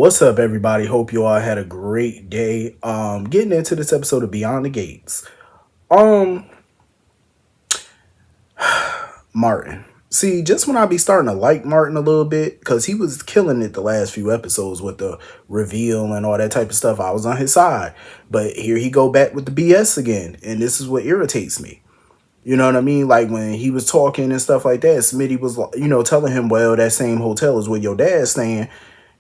What's up, everybody? Hope you all had a great day. Getting into this episode of Beyond the Gates. Um, Martin. See, just when I be starting to like Martin a little bit, because he was killing it the last few episodes with the reveal and all that type of stuff, I was on his side. But here he go back with the BS again, and this is what irritates me. You know what I mean? Like when he was talking and stuff like that, Smitty was, telling him, well, that same hotel is where your dad's staying.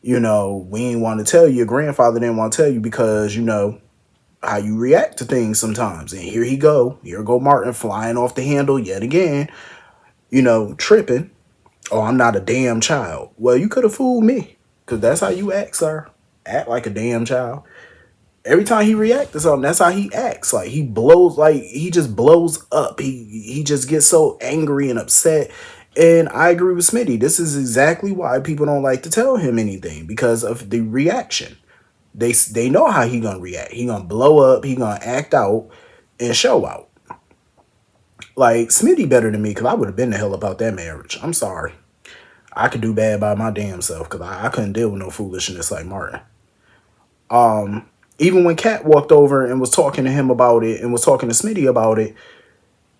We ain't want to tell you. Your grandfather didn't want to tell you because, how you react to things sometimes. And here he go. Here go Martin flying off the handle yet again, tripping. Oh, I'm not a damn child. Well, you could have fooled me because that's how you act, sir. Act like a damn child. Every time he reacts to something, that's how he acts. Like he just blows up. He just gets so angry and upset. And I agree with Smitty. This is exactly why people don't like to tell him anything, because of the reaction. They know how he gonna react. He gonna blow up. He gonna act out and show out. Like Smitty better than me, because I would have been the hell about that marriage. I'm sorry. I could do bad by my damn self, because I couldn't deal with no foolishness like Martin. Even when Kat walked over and was talking to him about it and was talking to Smitty about it,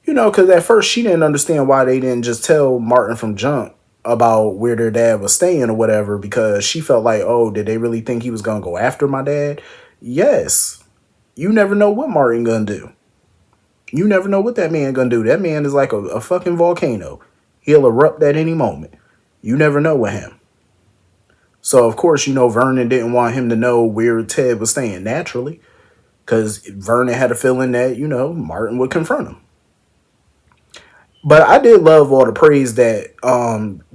because at first she didn't understand why they didn't just tell Martin from jump about where their dad was staying or whatever, because she felt like, oh, did they really think he was going to go after my dad? Yes. You never know what Martin going to do. You never know what that man going to do. That man is like a fucking volcano. He'll erupt at any moment. You never know with him. So, of course, Vernon didn't want him to know where Ted was staying naturally, because Vernon had a feeling that, Martin would confront him. But I did love all the praise that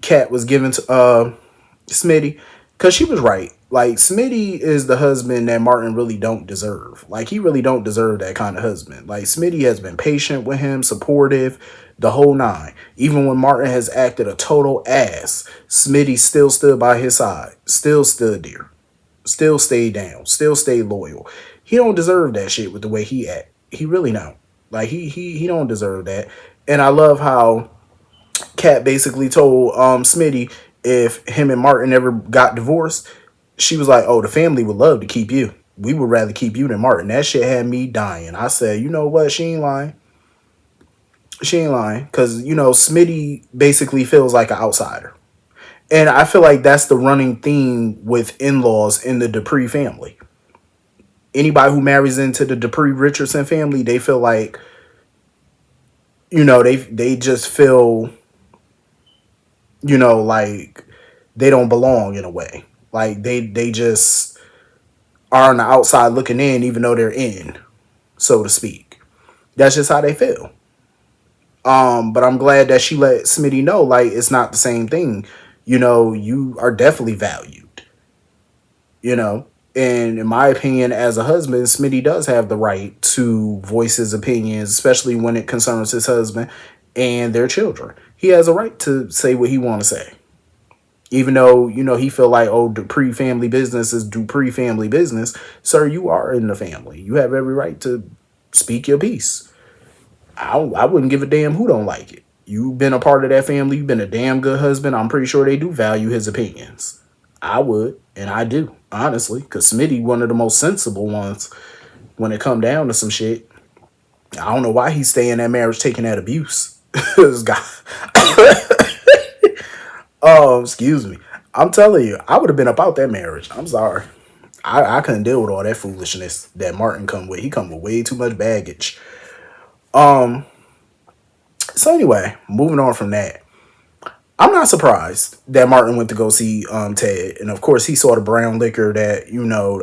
Kat was giving to Smitty, because she was right. Like, Smitty is the husband that Martin really don't deserve. Like, he really don't deserve that kind of husband. Like, Smitty has been patient with him, supportive, the whole nine. Even when Martin has acted a total ass, Smitty still stood by his side. Still stood there. Still stayed down. Still stayed loyal. He don't deserve that shit with the way he act. He really don't. Like, he don't deserve that. And I love how Kat basically told Smitty if him and Martin ever got divorced, she was like, oh, the family would love to keep you. We would rather keep you than Martin. That shit had me dying. I said, you know what? She ain't lying. She ain't lying. Because, Smitty basically feels like an outsider. And I feel like that's the running theme with in-laws in the Dupree family. Anybody who marries into the Dupree Richardson family, they feel like, they just feel, like they don't belong in a way. Like they just are on the outside looking in, even though they're in, so to speak. That's just how they feel. But I'm glad that she let Smitty know, like, it's not the same thing. You are definitely valued. And in my opinion, as a husband, Smitty does have the right to voice his opinions, especially when it concerns his husband and their children. He has a right to say what he want to say. Even though, he feel like, oh, Dupree family business is Dupree family business. Sir, you are in the family. You have every right to speak your piece. I wouldn't give a damn who don't like it. You've been a part of that family. You've been a damn good husband. I'm pretty sure they do value his opinions. I would, and I do, honestly, because Smitty, one of the most sensible ones when it come down to some shit. I don't know why he's staying in that marriage taking that abuse. This guy. Oh, excuse me. I'm telling you, I would have been about that marriage. I'm sorry. I couldn't deal with all that foolishness that Martin come with. He come with way too much baggage. So anyway, moving on from that. I'm not surprised that Martin went to go see Ted. And of course he saw the brown liquor that,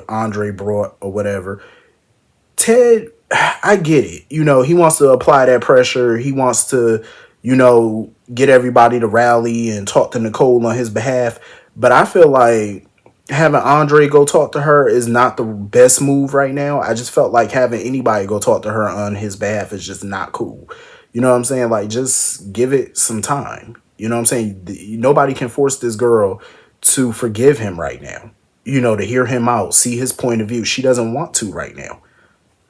Andre brought or whatever. Ted, I get it. He wants to apply that pressure. He wants to, get everybody to rally and talk to Nicole on his behalf. But I feel like having Andre go talk to her is not the best move right now. I just felt like having anybody go talk to her on his behalf is just not cool. You know what I'm saying? Like, just give it some time. You know what I'm saying? Nobody can force this girl to forgive him right now. To hear him out, see his point of view. She doesn't want to right now.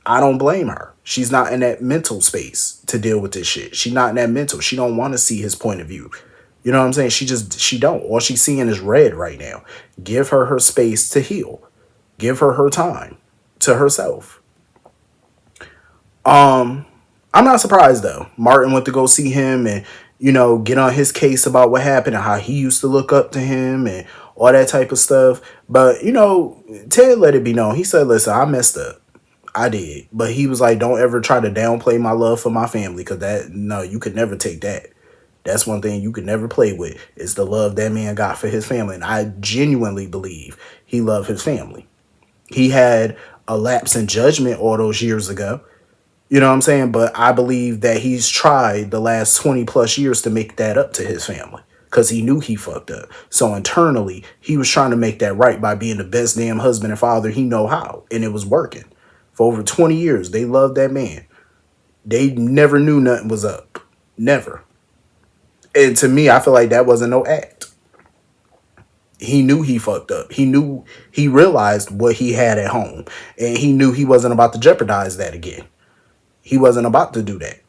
I don't blame her. She's not in that mental space to deal with this shit. She's not in that mental. She don't want to see his point of view. You know what I'm saying? She don't. All she's seeing is red right now. Give her space to heal. Give her time to herself. I'm not surprised though. Martin went to go see him and, get on his case about what happened and how he used to look up to him and all that type of stuff. But, Ted let it be known. He said, listen, I messed up. I did. But he was like, don't ever try to downplay my love for my family, because no, you could never take that. That's one thing you could never play with, is the love that man got for his family. And I genuinely believe he loved his family. He had a lapse in judgment all those years ago. You know what I'm saying? But I believe that he's tried the last 20 plus years to make that up to his family, because he knew he fucked up. So internally, he was trying to make that right by being the best damn husband and father he know how. And it was working. For over 20 years, they loved that man. They never knew nothing was up. Never. And to me, I feel like that wasn't no act. He knew he fucked up. He realized what he had at home. And he knew he wasn't about to jeopardize that again. He wasn't about to do that.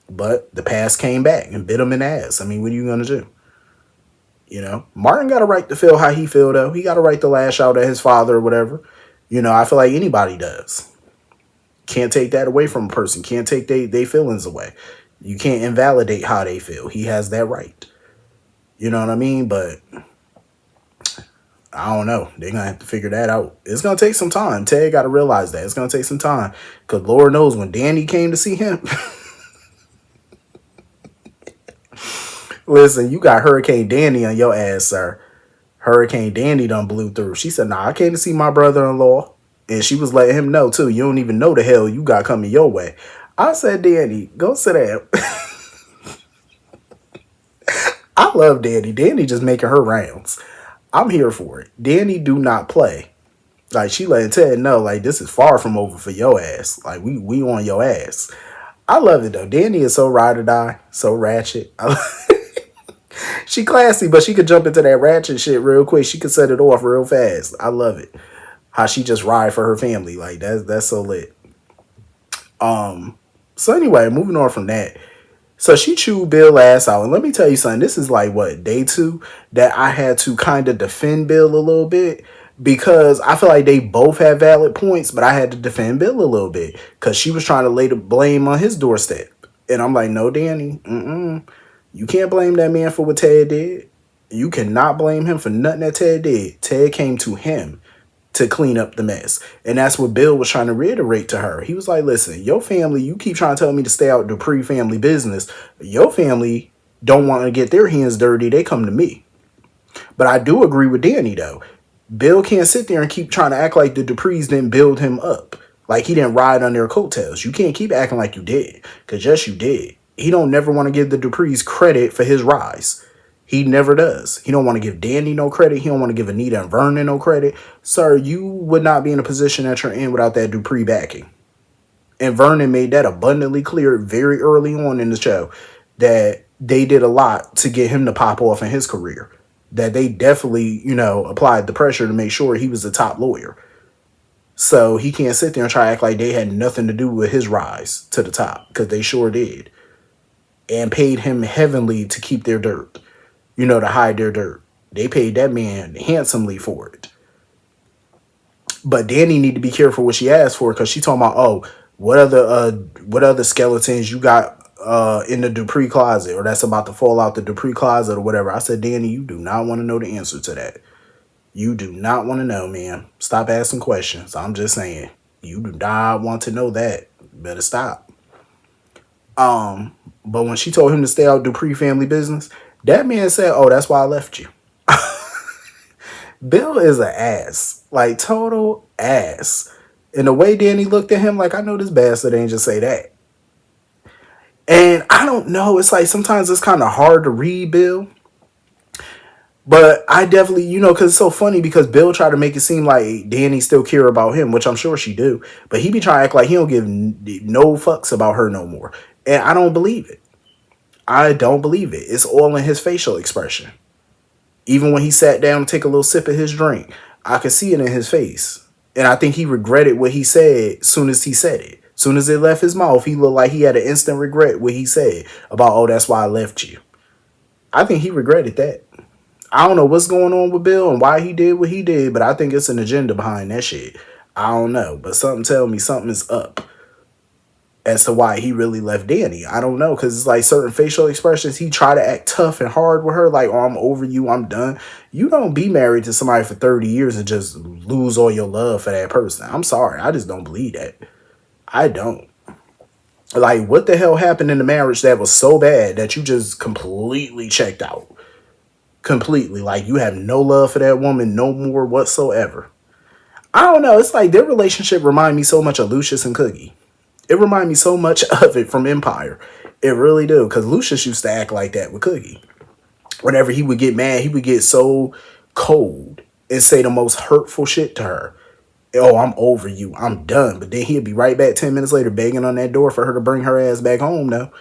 But the past came back and bit him in the ass. I mean, what are you going to do? Martin got a right to feel how he feel, though. He got a right to lash out at his father or whatever. I feel like anybody does. Can't take that away from a person. Can't take their feelings away. You can't invalidate how they feel. He has that right. You know what I mean? But I don't know. They're going to have to figure that out. It's going to take some time. Ted got to realize that. It's going to take some time. Because Lord knows when Danny came to see him. Listen, you got Hurricane Danny on your ass, sir. Hurricane Danny done blew through. She said, nah, I came to see my brother-in-law. And she was letting him know, too. You don't even know the hell you got coming your way. I said, Danny, go sit down. I love Danny. Danny just making her rounds. I'm here for it. Danny do not play. Like, she letting Ted know, like, this is far from over for your ass. Like, we on your ass. I love it, though. Danny is so ride or die. So ratchet. She classy, but she could jump into that ratchet shit real quick. She could set it off real fast. I love it. How she just ride for her family. Like, that's so lit. So anyway, moving on from that. So she chewed Bill ass out. And let me tell you something. This is like, what, day 2? That I had to kind of defend Bill a little bit. Because I feel like they both had valid points. But I had to defend Bill a little bit. Because she was trying to lay the blame on his doorstep. And I'm like, no, Danny. You can't blame that man for what Ted did. You cannot blame him for nothing that Ted did. Ted came to him to clean up the mess. And that's what Bill was trying to reiterate to her. He was like, listen, your family, you keep trying to tell me to stay out Dupree family business. Your family don't want to get their hands dirty. They come to me. But I do agree with Danny, though. Bill can't sit there and keep trying to act like the Duprees didn't build him up. Like he didn't ride on their coattails. You can't keep acting like you did. Because yes, you did. He don't never want to give the Duprees credit for his rise. He never does. He don't want to give Danny no credit. He don't want to give Anita and Vernon no credit. Sir, you would not be in a position that you're in without that Dupree backing. And Vernon made that abundantly clear very early on in the show that they did a lot to get him to pop off in his career. That they definitely, applied the pressure to make sure he was the top lawyer. So he can't sit there and try to act like they had nothing to do with his rise to the top, because they sure did. And paid him heavily to keep their dirt. To hide their dirt. They paid that man handsomely for it. But Danny need to be careful what she asked for, because she talking about, what other skeletons you got in the Dupree closet, or that's about to fall out the Dupree closet or whatever. I said, Danny, you do not want to know the answer to that. You do not want to know, man. Stop asking questions. I'm just saying. You do not want to know that. Better stop. But when she told him to stay out Dupree family business, that man said, oh, that's why I left you. Bill is an ass. Like, total ass. And the way Danny looked at him, like, I know this bastard ain't just say that. And I don't know. It's like sometimes it's kind of hard to read Bill. But I definitely, because it's so funny, because Bill tried to make it seem like Danny still care about him, which I'm sure she do. But he be trying to act like he don't give no fucks about her no more. And I don't believe it. I don't believe it. It's all in his facial expression. Even when he sat down to take a little sip of his drink, I could see it in his face. And I think he regretted what he said as soon as he said it. As soon as it left his mouth, he looked like he had an instant regret what he said about, oh, that's why I left you. I think he regretted that. I don't know what's going on with Bill and why he did what he did, but I think it's an agenda behind that shit. I don't know, but something tell me something is up as to why he really left Danny. I don't know, because it's like certain facial expressions. He try to act tough and hard with her, like, oh, I'm over you, I'm done. You don't be married to somebody for 30 years and just lose all your love for that person. I'm sorry, I just don't believe that. I don't. Like, what the hell happened in the marriage that was so bad that you just completely checked out? Completely. Like, you have no love for that woman no more whatsoever. I don't know. It's like their relationship remind me so much of Lucius and Cookie. It remind me so much of it from Empire. It really do. Because Lucius used to act like that with Cookie. Whenever he would get mad, he would get so cold and say the most hurtful shit to her. Oh, I'm over you. I'm done. But then he'd be right back 10 minutes later banging on that door for her to bring her ass back home now.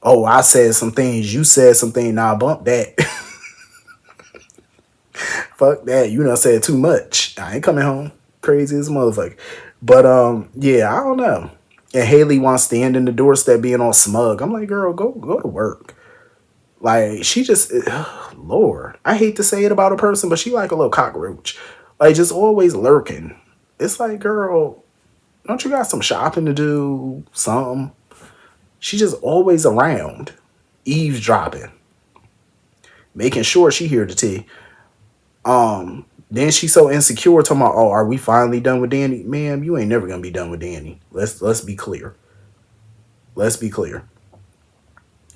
Oh, I said some things. You said something. Nah, bump that. Fuck that. You done said too much. I ain't coming home. Crazy as a motherfucker. But yeah, I don't know. And Haley wants to stand in the doorstep being all smug. I'm like, girl, go to work. Like, she just, Lord, I hate to say it about a person, but she like a little cockroach. Like, just always lurking. It's like, girl, don't you got some shopping to do? Something. She just always around, eavesdropping, making sure she hear the tea. Then she's so insecure, talking about, oh, are we finally done with Danny? Ma'am, you ain't never gonna be done with Danny. Let's be clear. Let's be clear.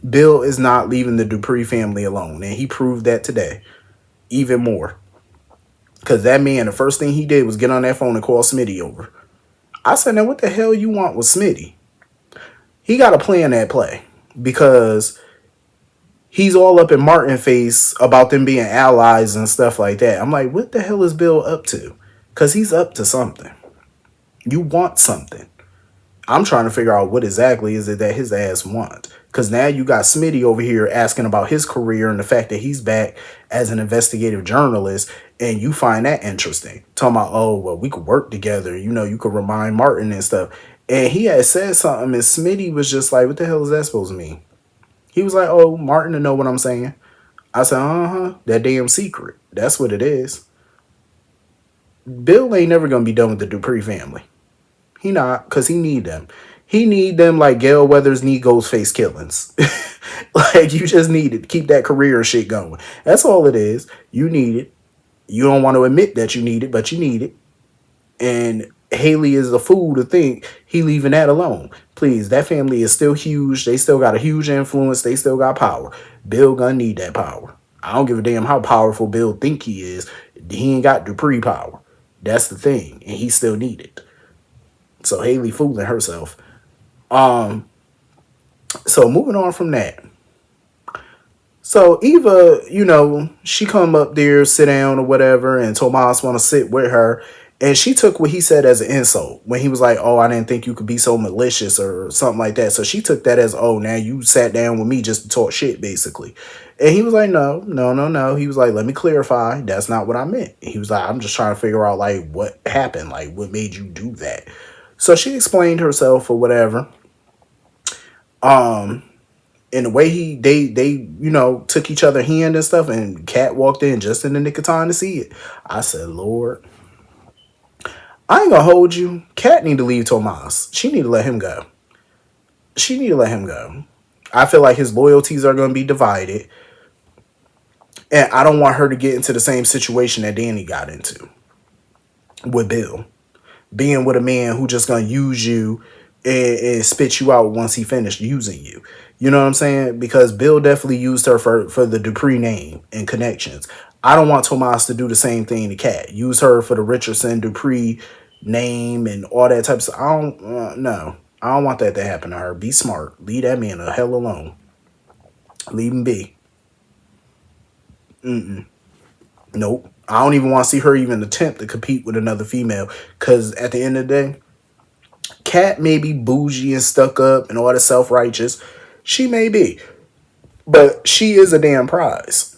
Bill is not leaving the Dupree family alone, and he proved that today, even more. Because that man, the first thing he did was get on that phone and call Smitty over. I said, now what the hell you want with Smitty? He got to plan that play because he's all up in Martin's face about them being allies and stuff like that. I'm like, what the hell is Bill up to? Because he's up to something. You want something. I'm trying to figure out what exactly is it that his ass wants. Because now you got Smitty over here asking about his career and the fact that he's back as an investigative journalist, and you find that interesting. Talking about, oh, well, we could work together. You know, you could remind Martin and stuff. And he had said something, and Smitty was just like, what the hell is that supposed to mean? He was like, oh, Martin to know what I'm saying. I said, uh-huh, that damn secret. That's what it is. Bill ain't never going to be done with the Dupree family. He not, because he need them. He need them like Gail Weathers need Ghostface killings. Like, you just need it to keep that career and shit going. That's all it is. You need it. You don't want to admit that you need it, but you need it. And Haley is a fool to think he leaving that alone. Please, that family is still huge. They still got a huge influence. They still got power. Bill gonna need that power. I don't give a damn how powerful Bill think he is. He ain't got Dupree power. That's the thing. And he still need it. So Haley fooling herself. So moving on from that. So Eva, you know, she come up there, sit down or whatever, and Tomas want to sit with her. And she took what he said as an insult when he was like, oh, I didn't think you could be so malicious or something like that. So she took that as, oh, now you sat down with me just to talk shit, basically. And he was like, no. He was like, let me clarify. That's not what I meant. He was like, I'm just trying to figure out, like, what happened? Like, what made you do that? So she explained herself or whatever. And the way they you know, took each other hand and stuff, and Kat walked in just in the nick of time to see it. I said, Lord, I ain't gonna hold you. Kat need to leave Tomas. She need to let him go. She need to let him go. I feel like his loyalties are gonna be divided. And I don't want her to get into the same situation that Danny got into with Bill. Being with a man who just gonna use you and spit you out once he finished using you. You know what I'm saying? Because Bill definitely used her for the Dupree name and connections. I don't want Tomas to do the same thing to Kat. Use her for the Richardson Dupree name and all that type of stuff. I don't, no. I don't want that to happen to her. Be smart. Leave that man the hell alone. Leave him be. Nope. I don't even want to see her even attempt to compete with another female. Because at the end of the day, Kat may be bougie and stuck up and all that self-righteous. She may be. But she is a damn prize.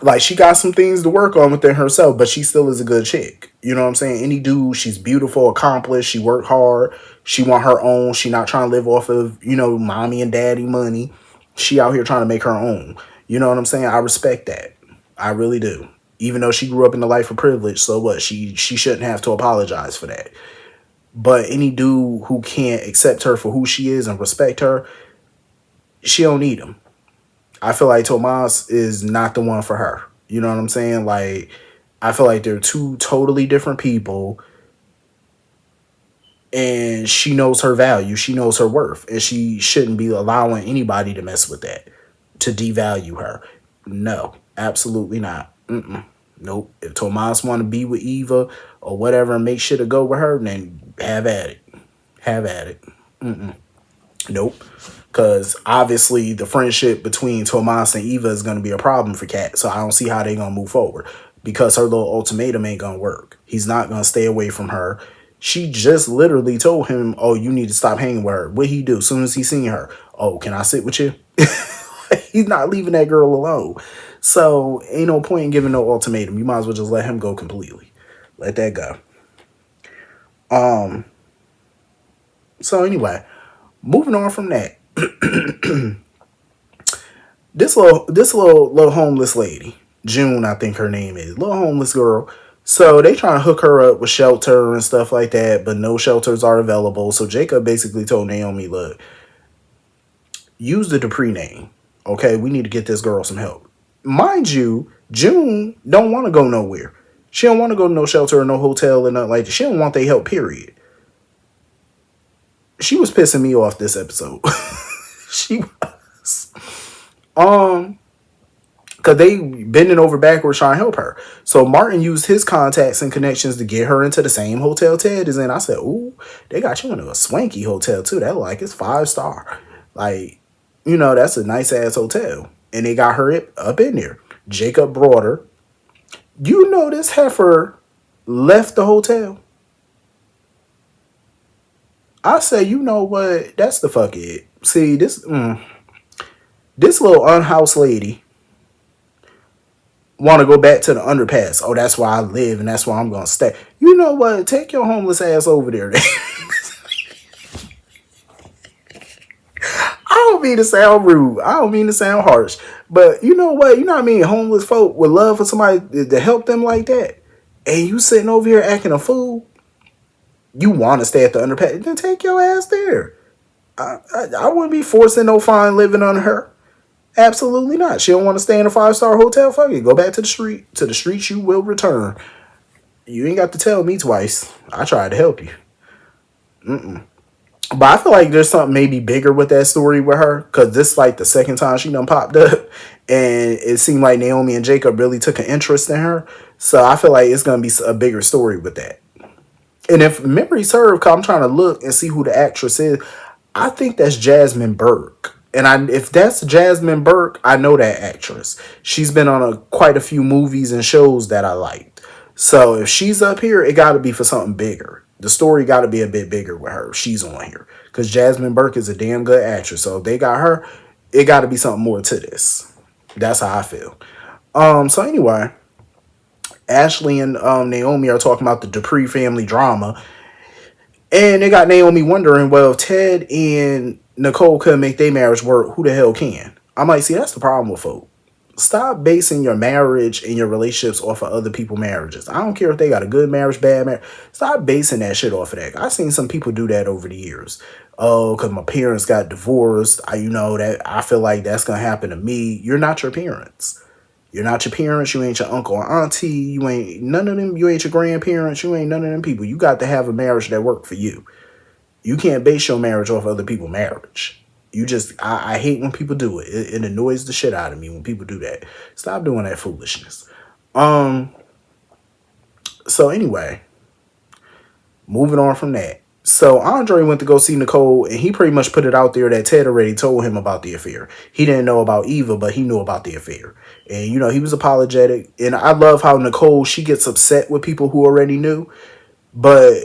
Like, she got some things to work on within herself, but she still is a good chick. You know what I'm saying? Any dude, she's beautiful, accomplished, she worked hard, she want her own, she not trying to live off of, you know, mommy and daddy money. She out here trying to make her own. You know what I'm saying? I respect that. I really do. Even though she grew up in a life of privilege, so what? She shouldn't have to apologize for that. But any dude who can't accept her for who she is and respect her, she don't need him. I feel like Tomas is not the one for her. You know what I'm saying? Like, I feel like they're two totally different people, and she knows her value. She knows her worth, and she shouldn't be allowing anybody to mess with that, to devalue her. No, absolutely not. Nope. If Tomas want to be with Eva or whatever and make sure to go with her, then have at it. Have at it. Nope. Because obviously the friendship between Tomas and Eva is going to be a problem for Kat. So I don't see how they're going to move forward. Because her little ultimatum ain't going to work. He's not going to stay away from her. She just literally told him, oh, you need to stop hanging with her. What'd he do? As soon as he seen her, oh, can I sit with you? He's not leaving that girl alone. So ain't no point in giving no ultimatum. You might as well just let him go completely. Let that go. So anyway, moving on from that. This little homeless lady, June, I think her name is, little homeless girl. So they trying to hook her up with shelter and stuff like that, but no shelters are available. So Jacob basically told Naomi, look, use the Dupree name. Okay, we need to get this girl some help. Mind you, June don't want to go nowhere. She don't want to go to no shelter or no hotel or nothing like that. She don't want their help, period. She was pissing me off this episode. She was. Because they bending over backwards trying to help her. So Martin used his contacts and connections to get her into the same hotel Ted is in. I said, ooh, they got you into a swanky hotel too. That like it's 5-star. Like, you know, that's a nice ass hotel. And they got her up in there. Jacob brought her. You know this heifer left the hotel. I say, you know what? That's the fuck it. See, this little unhoused lady want to go back to the underpass. Oh, that's where I live and that's where I'm going to stay. You know what? Take your homeless ass over there. I don't mean to sound rude. I don't mean to sound harsh. But you know what? You know what I mean? Homeless folk would love for somebody to help them like that. And you sitting over here acting a fool. You want to stay at the underpass. Then take your ass there. I wouldn't be forcing no fine living on her. Absolutely not. She don't want to stay in a 5-star hotel. Fuck it. Go back to the street. To the streets you will return. You ain't got to tell me twice. I tried to help you. But I feel like there's something maybe bigger with that story with her. Because this is like the second time she done popped up. And it seemed like Naomi and Jacob really took an interest in her. So I feel like it's going to be a bigger story with that. And if memory serves, because I'm trying to look and see who the actress is, I think that's Jasmine Burke. And if that's Jasmine Burke, I know that actress. She's been on quite a few movies and shows that I liked. So if she's up here, it got to be for something bigger. The story got to be a bit bigger with her. She's on here. Because Jasmine Burke is a damn good actress. So if they got her, it got to be something more to this. That's how I feel. So anyway, Ashley and Naomi are talking about the Dupree family drama. And they got Naomi wondering, well, if Ted and Nicole couldn't make their marriage work, who the hell can? I'm like, see, that's the problem with folk. Stop basing your marriage and your relationships off of other people's marriages. I don't care if they got a good marriage, bad marriage. Stop basing that shit off of that. I've seen some people do that over the years. Oh, because my parents got divorced. I feel like that's going to happen to me. You're not your parents. You're not your parents. You ain't your uncle or auntie. You ain't none of them. You ain't your grandparents. You ain't none of them people. You got to have a marriage that work for you. You can't base your marriage off other people's marriage. I hate when people do it. It annoys the shit out of me when people do that. Stop doing that foolishness. So anyway, moving on from that. So Andre went to go see Nicole, and he pretty much put it out there that Ted already told him about the affair. He didn't know about Eva, but he knew about the affair. And, he was apologetic. And I love how Nicole, she gets upset with people who already knew, but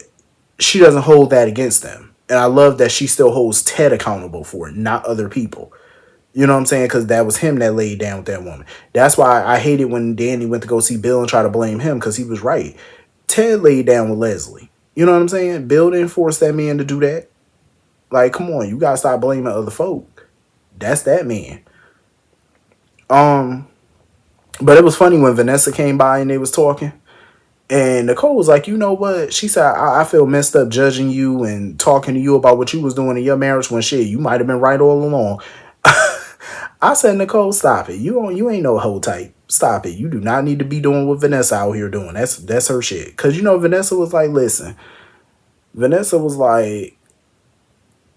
she doesn't hold that against them. And I love that she still holds Ted accountable for it, not other people. You know what I'm saying? Because that was him that laid down with that woman. That's why I hated when Danny went to go see Bill and try to blame him, because he was right. Ted laid down with Leslie. You know what I'm saying? Bill didn't force that man to do that. Like, come on. You got to stop blaming other folk. That's that man. Um, but it was funny when Vanessa came by and they was talking. And Nicole was like, you know what? She said, I feel messed up judging you and talking to you about what you was doing in your marriage when shit, you might have been right all along. I said, Nicole, stop it. You ain't no hoe type. Stop it. You do not need to be doing what Vanessa out here doing. That's her shit. Cause Vanessa was like, listen. Vanessa was like,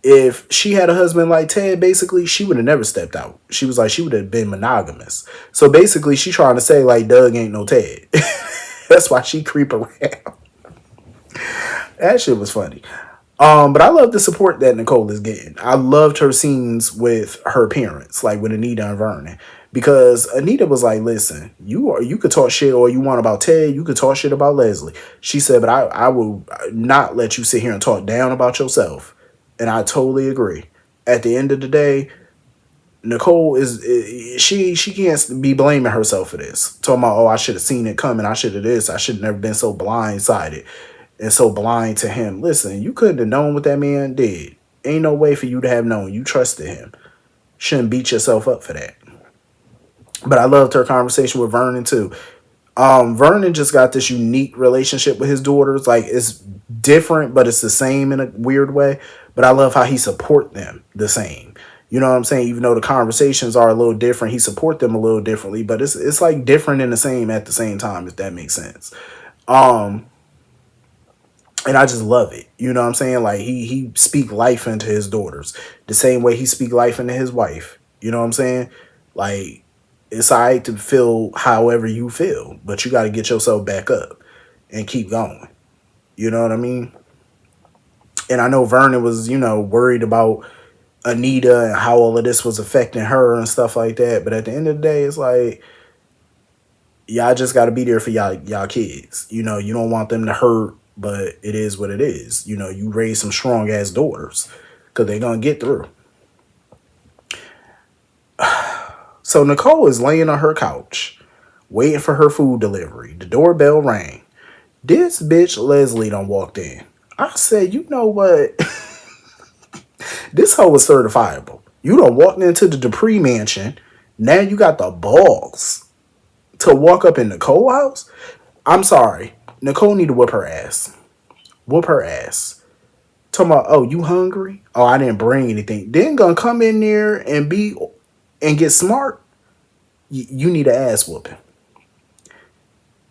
if she had a husband like Ted, basically, she would have never stepped out. She was like, she would have been monogamous. So basically, she trying to say like Doug ain't no Ted. That's why she creep around. That shit was funny. But I love the support that Nicole is getting. I loved her scenes with her parents, like with Anita and Vernon. Because Anita was like, listen, you could talk shit all you want about Ted, you could talk shit about Leslie. She said, but I will not let you sit here and talk down about yourself. And I totally agree. At the end of the day, Nicole she can't be blaming herself for this. Talking about, oh, I should have seen it coming. I should have this. I should have never been so blindsided and so blind to him. Listen, you couldn't have known what that man did. Ain't no way for you to have known. You trusted him. Shouldn't beat yourself up for that. But I loved her conversation with Vernon too. Vernon just got this unique relationship with his daughters. Like, it's different, but it's the same in a weird way. But I love how he support them the same. You know what I'm saying? Even though the conversations are a little different, he support them a little differently. But it's like different and the same at the same time, if that makes sense. And I just love it. You know what I'm saying? Like, he speak life into his daughters the same way he speak life into his wife. You know what I'm saying? Like, it's all right to feel however you feel, but you got to get yourself back up and keep going. You know what I mean? And I know Vernon was, worried about Anita and how all of this was affecting her and stuff like that. But at the end of the day, it's like, y'all just got to be there for y'all kids. You don't want them to hurt, but it is what it is. You raise some strong ass daughters because they're going to get through. So Nicole is laying on her couch, waiting for her food delivery. The doorbell rang. This bitch Leslie done walked in. I said, you know what? This hoe was certifiable. You done walked into the Dupree mansion. Now you got the balls to walk up in Nicole's house? I'm sorry. Nicole need to whoop her ass. Whoop her ass. Talking about, oh, you hungry? Oh, I didn't bring anything. Then gonna come in there and get smart. You need an ass whooping.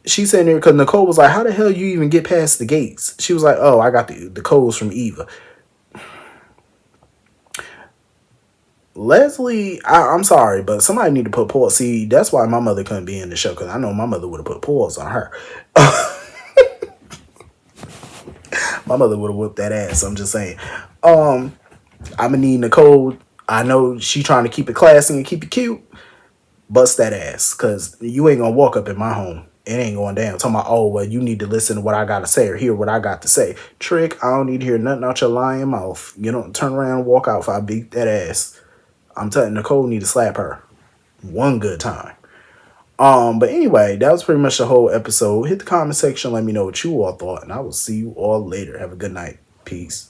She said there because Nicole was like, how the hell you even get past the gates? She was like, oh, I got the codes from Eva. Leslie, I'm sorry, but somebody need to put pause. See, that's why my mother couldn't be in the show, because I know my mother would have put pause on her. My mother would have whooped that ass. I'm just saying. I'm gonna need Nicole. I know she trying to keep it classy and keep it cute. Bust that ass, because you ain't gonna walk up in my home. It ain't going down. Talking about, oh, well, you need to listen to what I gotta say or hear what I got to say. Trick, I don't need to hear nothing out your lying mouth. Turn around and walk out if I beat that ass. I'm telling Nicole need to slap her one good time. But anyway, that was pretty much the whole episode. Hit the comment section, let me know what you all thought, and I will see you all later. Have a good night. Peace.